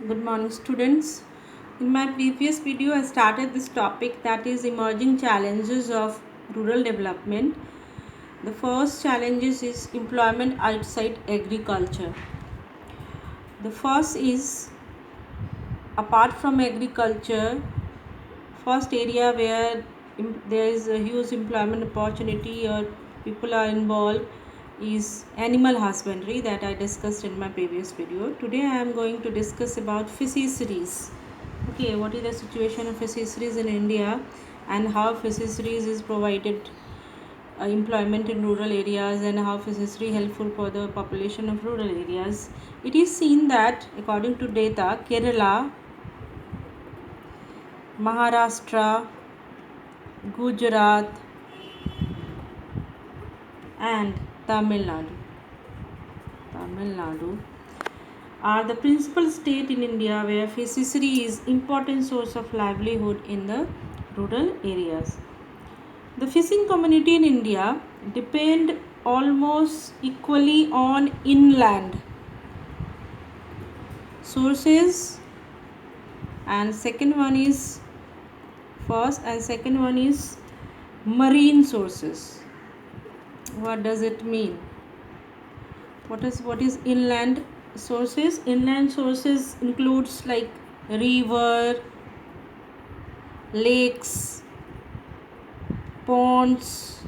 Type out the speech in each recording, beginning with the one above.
Good morning, students. In my previous video, I started this topic, that is emerging challenges of rural development. The first challenges is employment outside agriculture. The first is, apart from agriculture, first area where there is a huge employment opportunity or people are involved is animal husbandry, that I discussed in my previous video. Today I am going to discuss about fisheries. Okay, what is the situation of fisheries in India and how fisheries is provided employment in rural areas and how fishery helpful for the population of rural areas. It is seen that according to data, Kerala, Maharashtra, Gujarat and Tamil Nadu are the principal state in India where fishery is important source of livelihood in the rural areas. The fishing community in India depend almost equally on inland sources, and second one is marine sources. What does it mean? What is inland sources? Inland sources includes like river, lakes, ponds,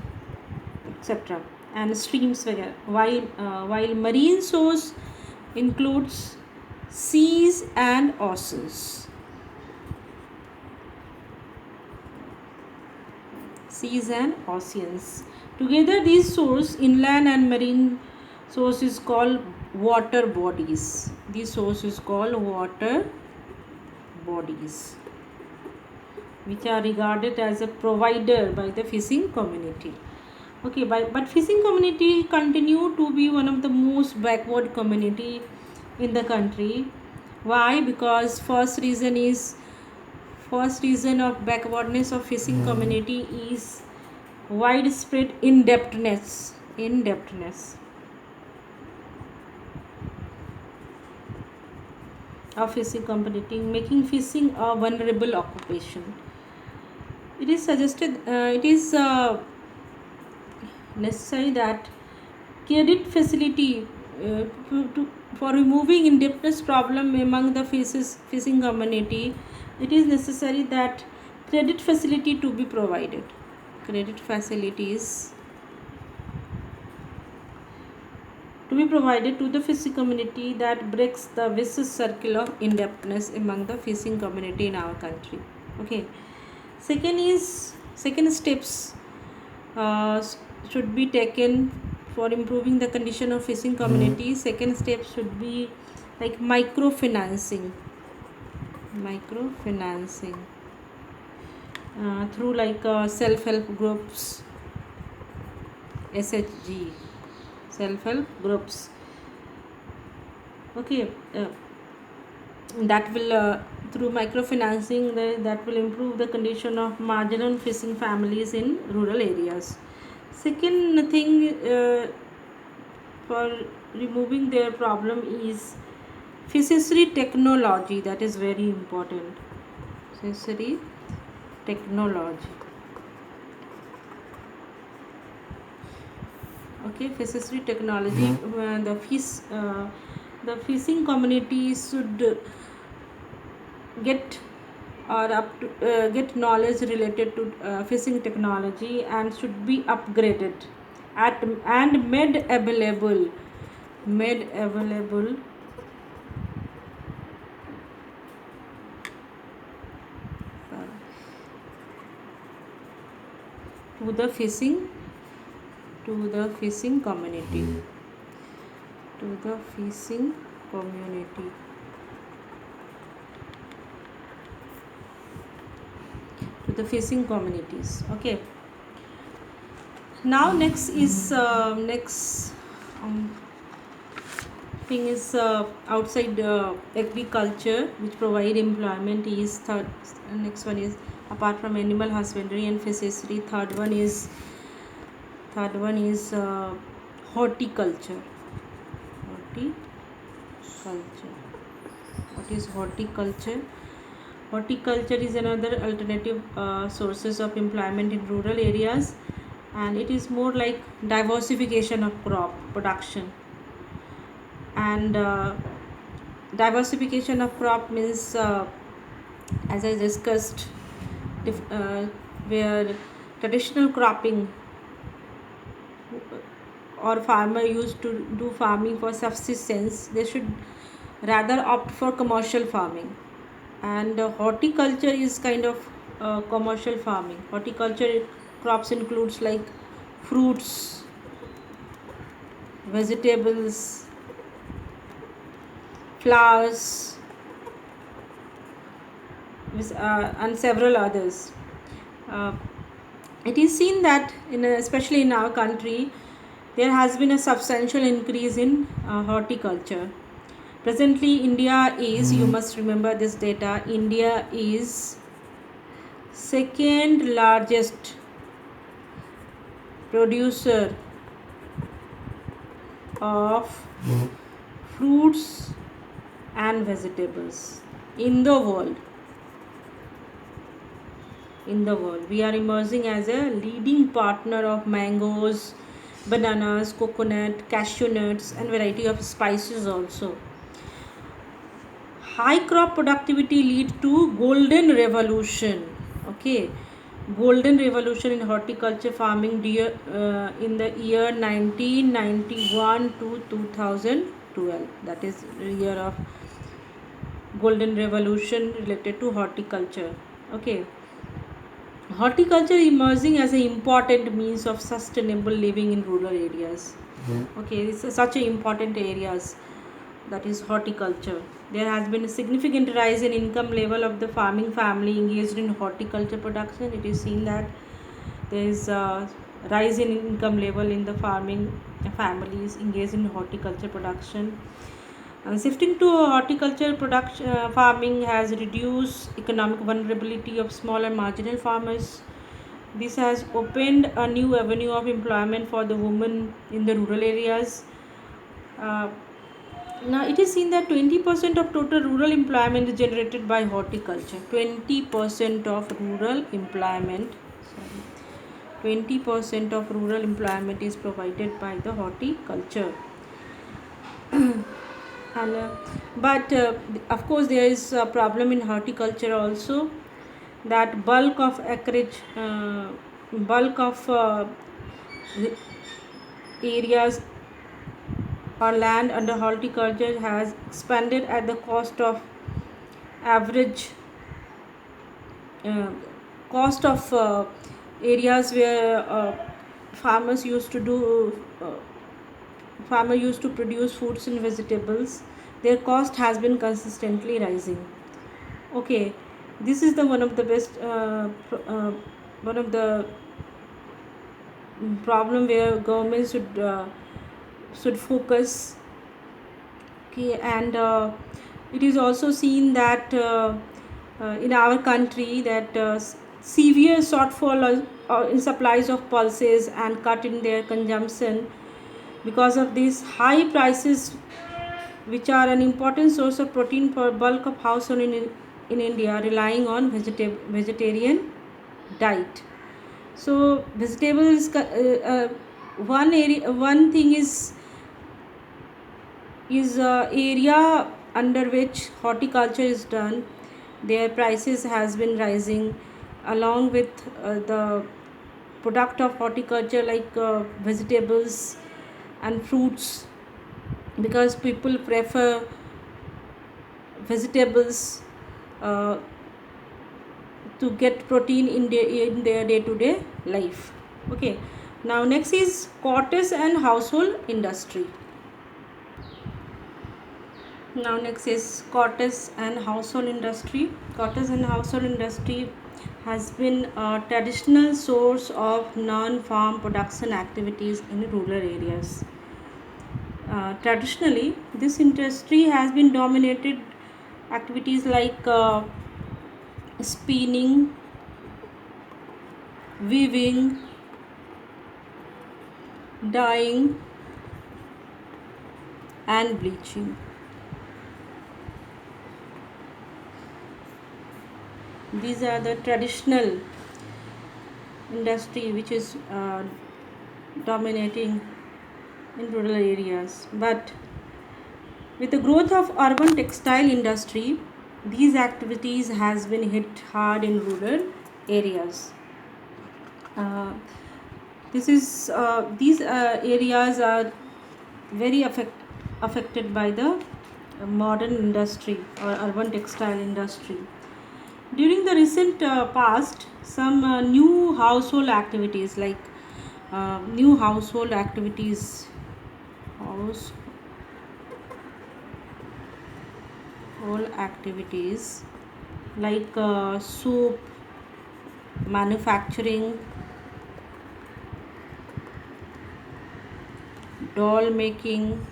etc. and streams वगैरह. While marine source includes seas and oceans. Together, these source, inland and marine source, is called water bodies. These source is called water bodies, which are regarded as a provider by the fishing community. Okay, but fishing community continue to be one of the most backward community in the country. Why? Because first reason of backwardness of fishing community is widespread indebtedness of fishing community, making fishing a vulnerable occupation. It is necessary that credit facility for removing indebtedness problem among the fishing community. It is necessary that credit facility to be provided. Credit facilities to be provided to the fishing community that breaks the vicious circle of indebtedness among the fishing community in our country. Okay. Second steps should be taken for improving the condition of fishing community. Second step should be like microfinancing through like self-help groups, SHG, self-help groups. Okay, that will through microfinancing that will improve the condition of marginal fishing families in rural areas. Second thing for removing their problem is fishery technology. That is very important. Fishery technology. Okay, fishery technology. The fishing community should get get knowledge related to fishing technology and should be upgraded and made available to the fishing community. To the fishing communities. Okay. Now next thing is outside agriculture, which provide employment, is next one is, apart from animal husbandry and fishery, third one is horticulture. that is horticulture. Horticulture is another alternative sources of employment in rural areas, and it is more like diversification of crop production. And diversification of crop means, as I discussed, where traditional cropping or farmer used to do farming for subsistence, they should rather opt for commercial farming. And horticulture is kind of commercial farming. Horticulture crops includes like fruits, vegetables, flowers, and several others. Uh, it is seen that especially in our country, there has been a substantial increase in horticulture. Presently, India is, you must remember this data, India is second largest producer of fruits and vegetables in the world. We are emerging as a leading partner of mangoes, bananas, coconut, cashew nuts, and variety of spices also. High crop productivity lead to golden revolution. Okay, golden revolution in horticulture farming in the year 1991 to 2012. That is the year of golden revolution related to horticulture. Okay, horticulture emerging as an important means of sustainable living in rural areas. Okay, it's such a important areas, that is horticulture. There has been a significant rise in income level of the farming family engaged in horticulture production. It is seen that there is a rise in income level in the farming families engaged in horticulture production. And shifting to horticulture production, farming has reduced economic vulnerability of small and marginal farmers. This has opened a new avenue of employment for the women in the rural areas. Uh, Now, it is seen that 20% of total rural employment is generated by horticulture. 20% of rural employment, 20% of rural employment is provided by the horticulture. And but of course, there is a problem in horticulture also, that bulk of areas or land under horticulture has expanded at the average uh, cost of areas where farmers used to do farmer used to produce fruits and vegetables. Their cost has been consistently rising. Okay, this is the one of the best one of the problem where government should focus. Okay, and it is also seen that in our country that severe shortfall in supplies of pulses and cut in their consumption because of these high prices, which are an important source of protein for bulk of household in India relying on vegetarian diet. So vegetables, one thing is area under which horticulture is done. Their prices has been rising along with the product of horticulture, like vegetables and fruits, because people prefer vegetables uh, to get protein in their day-to-day life. Okay, now next is cottage and household industry. Now next is cottage and household industry. Cottage and household industry has been a traditional source of non-farm production activities in rural areas. Traditionally, this industry has been dominated activities like spinning, weaving, dyeing, and bleaching. These are the traditional industry which is dominating in rural areas. But with the growth of urban textile industry, these activities has been hit hard in rural areas. Uh, these areas are very affected by the modern industry or urban textile industry. During the recent past, some new household activities like new household activities, household activities like soup manufacturing, doll making,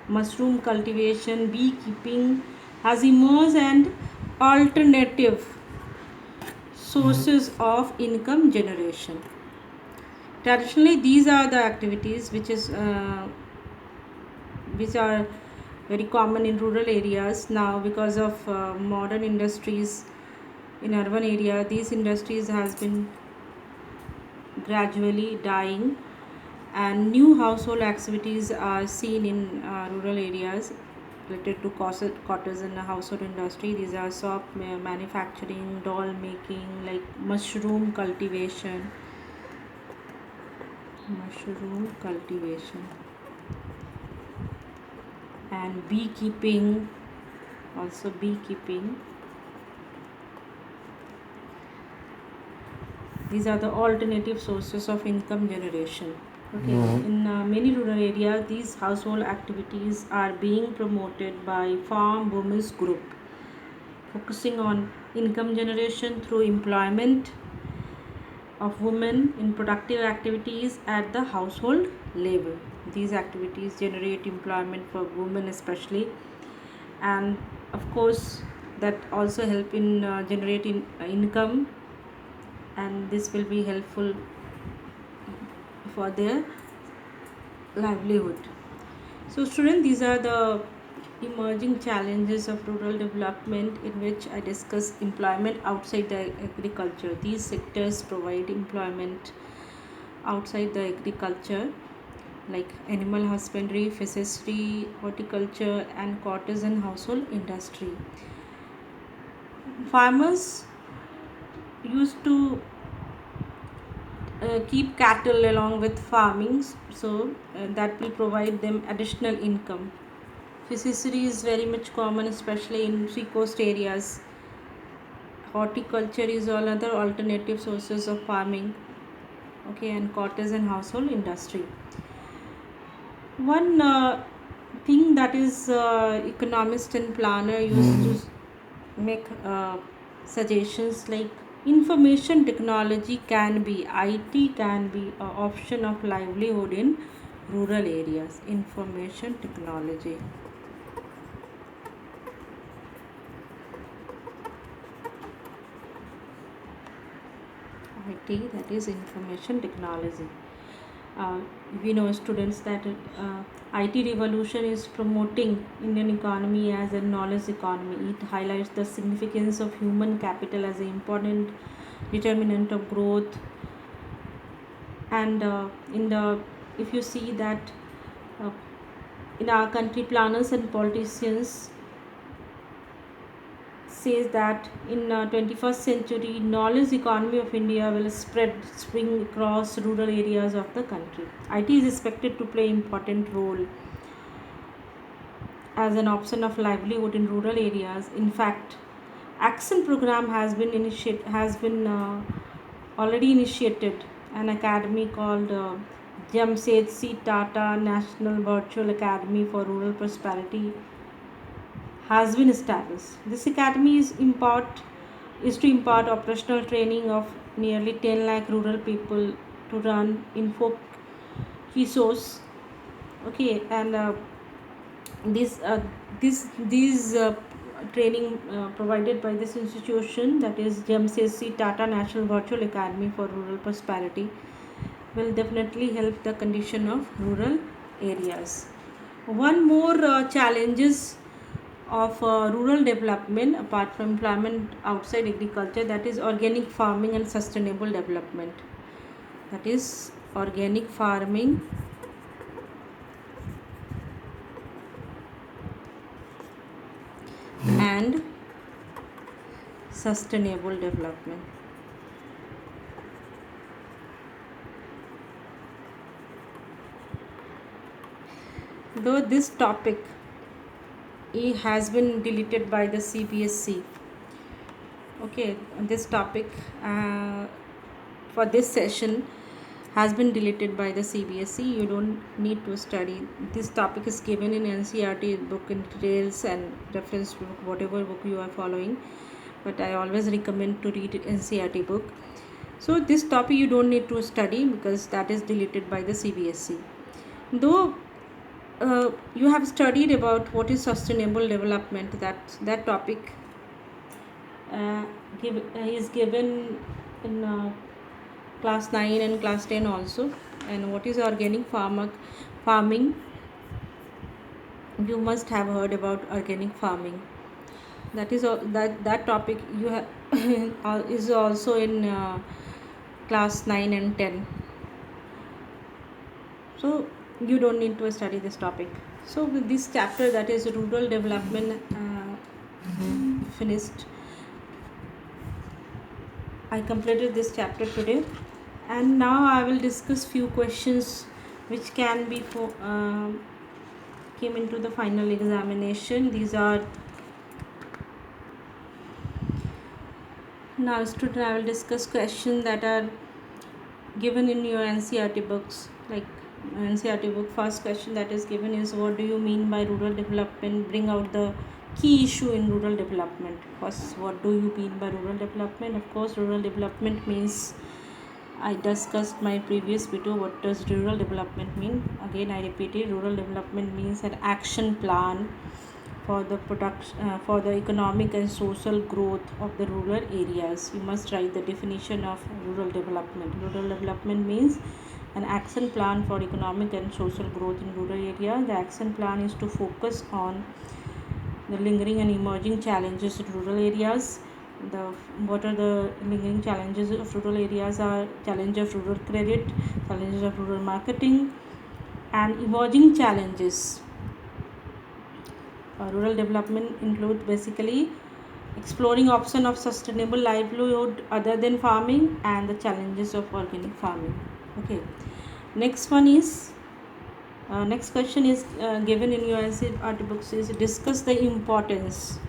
mushroom cultivation, beekeeping has emerged and alternative sources of income generation. Traditionally, these are the activities which are very common in rural areas. Now because of modern industries in urban area, these industries has been gradually dying, and new household activities are seen in rural areas related to cottons and household industry. These are manufacturing, doll making, like mushroom cultivation and beekeeping, also beekeeping. These are the alternative sources of income generation. Okay, in many rural areas, these household activities are being promoted by farm women's group, focusing on income generation through employment of women in productive activities at the household level. These activities generate employment for women especially, and of course that also help in generating income, and this will be helpful for their livelihood. So students, these are the emerging challenges of rural development, in which I discuss employment outside the agriculture. These sectors provide employment outside the agriculture like animal husbandry, fishery, horticulture and cottage and household industry. Farmers used to keep cattle along with farming, so that will provide them additional income. Fishery is very much common, especially in sea-coast areas. Horticulture is all other alternative sources of farming. Okay, and cottage and household industry. One thing that is economist and planner used to make suggestions like information technology can be, IT can be an option of livelihood in rural areas. Information technology. IT, that is information technology. We know students that IT revolution is promoting Indian economy as a knowledge economy. It highlights the significance of human capital as an important determinant of growth. And in the if you see that uh, in our country, planners and politicians says that in 21st century knowledge economy of India will spring across rural areas of the country. IT is expected to play important role as an option of livelihood in rural areas. In fact, action program has been already initiated. An academy called Jamsetji Tata National Virtual Academy for Rural Prosperity has been established. This academy is to impart operational training of nearly 10 lakh rural people to run info resource. Okay, and this these training provided by this institution, that is Jamsetji Tata National Virtual Academy for Rural Prosperity, will definitely help the condition of rural areas. One more challenges of rural development apart from employment outside agriculture, that is organic farming and sustainable development. That is organic farming and sustainable development. Though this topic has been deleted by the CBSE. Okay, this topic for this session has been deleted by the CBSE. You don't need to study. This topic is given in NCERT book in details and reference book, whatever book you are following. But I always recommend to read NCERT book. So this topic you don't need to study because that is deleted by the CBSE. Though you have studied about what is sustainable development, that topic is given in class 9 and class 10 also. And what is organic farming, you must have heard about organic farming. That is that topic you have is also in class 9 and 10. So you don't need to study this topic. So with this chapter, that is rural development, finished. I completed this chapter today, and now I will discuss few questions which can be came into the final examination. These are now student, I will discuss questions that are given in your NCERT books. Like NCERT book, first question that is given is, what do you mean by rural development? Bring out the key issue in rural development. First, what do you mean by rural development? Of course, rural development means, I discussed my previous video, what does rural development mean. Again I repeat it, rural development means an action plan for the production for the economic and social growth of the rural areas. You must write the definition of rural development. Rural development means an action plan for economic and social growth in rural area. The action plan is to focus on the lingering and emerging challenges in rural areas. What are the lingering challenges of rural areas are challenge of rural credit, challenges of rural marketing, and emerging challenges. Rural development include basically exploring option of sustainable livelihood other than farming and the challenges of organic farming. Okay, next one is next question is given in your NCERT books is, discuss the importance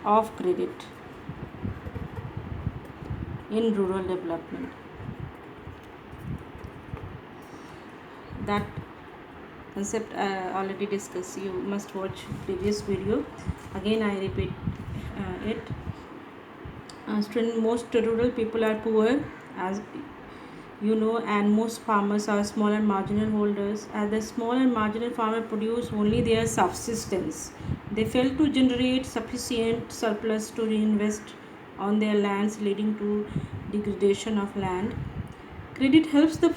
of credit in rural development. That concept I already discussed. You must watch previous video. Again I repeat it. Student, most rural people are poor, as you know, and most farmers are small and marginal holders. As the small and marginal farmer produce only their subsistence, they fail to generate sufficient surplus to reinvest on their lands, leading to degradation of land. Credit helps the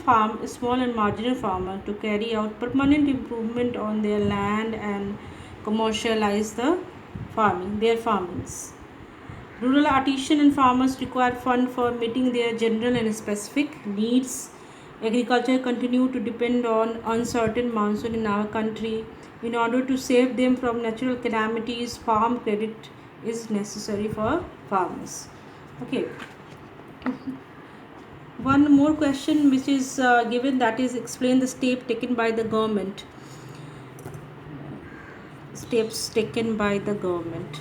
small and marginal farmer to carry out permanent improvement on their land and commercialize their farmings. Rural artisans and farmers require funds for meeting their general and specific needs. Agriculture continue to depend on uncertain monsoon in our country. In order to save them from natural calamities, farm credit is necessary for farmers. Okay. One more question which is given, that is, explain the step taken by the government. Steps taken by the government.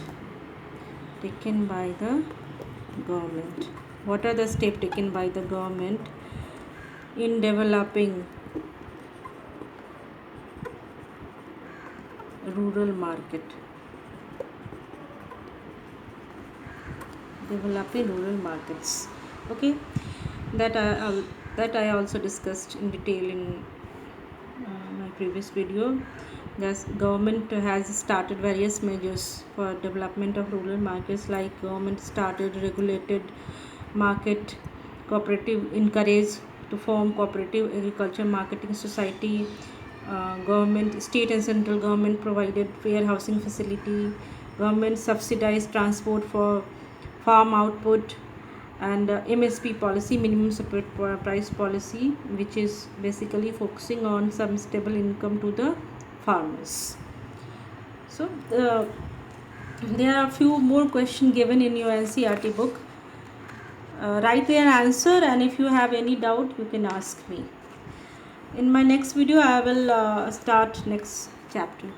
What are the steps taken by the government in developing rural market? Developing rural markets. Okay, that I also discussed in detail in my previous video. Thus, government has started various measures for development of rural markets, like government started regulated market, cooperative encourage to form cooperative agriculture marketing society. Government, state and central government provided fair housing facility. Government subsidized transport for farm output, and MSP policy, minimum support price policy, which is basically focusing on some stable income to the farmers. So there are a few more questions given in your NCERT book. Write their answer, and if you have any doubt you can ask me. In my next video I will start next chapter.